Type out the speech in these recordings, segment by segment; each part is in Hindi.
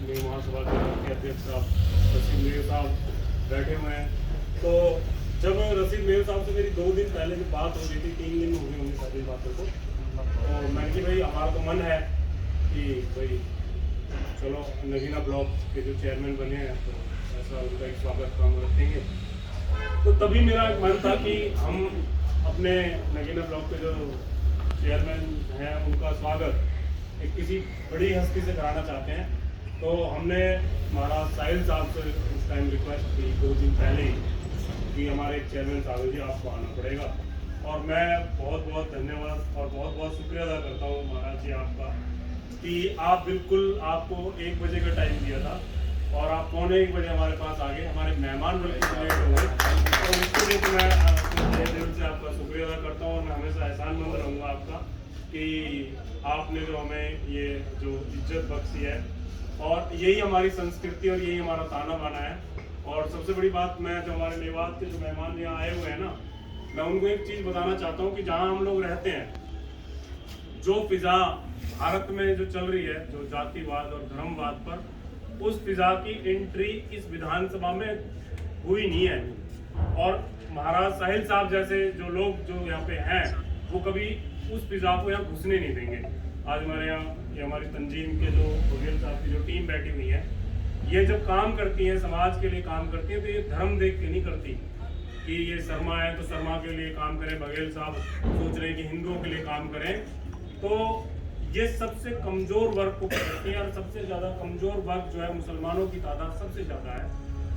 मेरी महासभा के अध्यक्ष साहब रशीद मेयर साहब बैठे हुए हैं। तो जब रशीद मेयर साहब से मेरी 2 दिन पहले जो बात हो रही थी, 3 दिन हो गए होंगे सारी बातों को, तो मैंने कि भाई हमारा तो मन है कि भाई चलो नगीना ब्लॉक के जो चेयरमैन बने हैं तो ऐसा उनका एक स्वागत हम रखेंगे। तो तभी मेरा एक मन था कि हम अपने नगीना ब्लॉक के जो चेयरमैन हैं उनका स्वागत एक किसी बड़ी हस्ती से कराना चाहते हैं। तो हमने महाराज साहिल साहब से उस टाइम रिक्वेस्ट की 2 दिन पहले ही कि हमारे चेयरमैन साहिल जी आपको आना पड़ेगा। और मैं बहुत बहुत धन्यवाद और बहुत बहुत शुक्रिया अदा करता हूँ महाराज जी आपका कि आप बिल्कुल आपको 1 बजे का टाइम दिया था और आप 1:45 बजे हमारे पास आ गए। हमारे मेहमान बल्कि लेट हो गए, तो इसके लिए तो मैं दिल से आपका शुक्रिया अदा करता हूँ और मैं हमेशा एहसानमंद रहूँगा आपका कि आपने जो हमें ये जो इज्जत बख्शी है। और यही हमारी संस्कृति और यही हमारा ताना बाना है। और सबसे बड़ी बात, मैं जो हमारे मेवात के जो मेहमान यहाँ आए हुए हैं ना, मैं उनको एक चीज़ बताना चाहता हूँ कि जहाँ हम लोग रहते हैं, जो फिजा भारत में जो चल रही है, जो जातिवाद और धर्मवाद पर, उस फिजा की एंट्री इस विधानसभा में हुई नहीं है। और महाराज साहिल साहब जैसे जो लोग जो यहाँ पे हैं वो कभी उस फिजा को यहाँ घुसने नहीं देंगे। आज हमारे यहाँ ये हमारी तंजीम के जो बघेल साहब की जो टीम बैठी हुई है, ये जब काम करती है, समाज के लिए काम करती है, तो ये धर्म देख के नहीं करती कि ये शर्मा है तो शर्मा के लिए काम करें, बघेल साहब सोच रहे हैं कि हिंदुओं के लिए काम करें। तो ये सबसे कमज़ोर वर्ग को पकड़ती है और सबसे ज़्यादा कमज़ोर वर्ग जो है मुसलमानों की तादाद सबसे ज़्यादा है।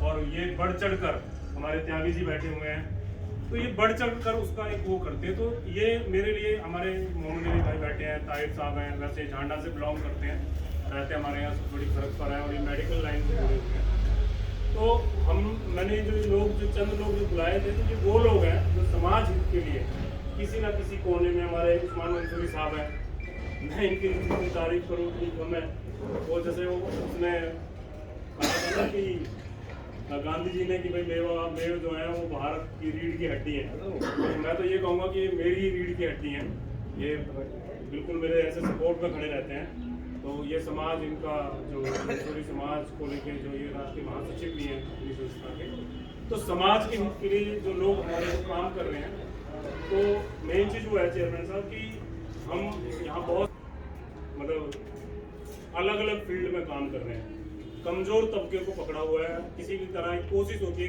और ये बढ़ चढ़ कर हमारे त्यागी जी बैठे हुए हैं, तो ये बढ़ चढ़ कर उसका एक वो करते हैं। तो ये मेरे लिए, हमारे मोहम्मद अली भाई बैठे हैं, ताहिर साहब हैं, वैसे झांडा से बिलोंग करते हैं, रहते हमारे यहाँ सब बड़ी फर्क पर है और ये मेडिकल लाइन से जुड़े हुए हैं। तो मैंने जो लोग जो चंद लोग जो बुलाए थे, तो ये वो लोग हैं जो समाज हित के लिए किसी न किसी कोने में, हमारे उस्मान मंसूरी साहब हैं, मैं इनकी तारीफ करूँ कि मैं वो जैसे वो उसने कहा था ना कि गांधी जी ने कि भाई मेव जो है वो भारत की रीढ़ की हड्डी है, तो मैं तो ये कहूँगा कि मेरी रीढ़ की हड्डी है, ये बिल्कुल मेरे ऐसे सपोर्ट में खड़े रहते हैं। तो ये समाज, इनका जो मंसूरी समाज को लेके जो ये राष्ट्रीय महासचिव भी हैं अपनी संस्था के, तो समाज के हित के लिए जो लोग हमारे को काम कर रहे हैं, तो मेन चीज़ वो है चेयरमैन साहब कि हम यहाँ बहुत मतलब अलग अलग फील्ड में काम कर रहे हैं। कमज़ोर तबके को पकड़ा हुआ है, किसी भी तरह की कोशिश होती है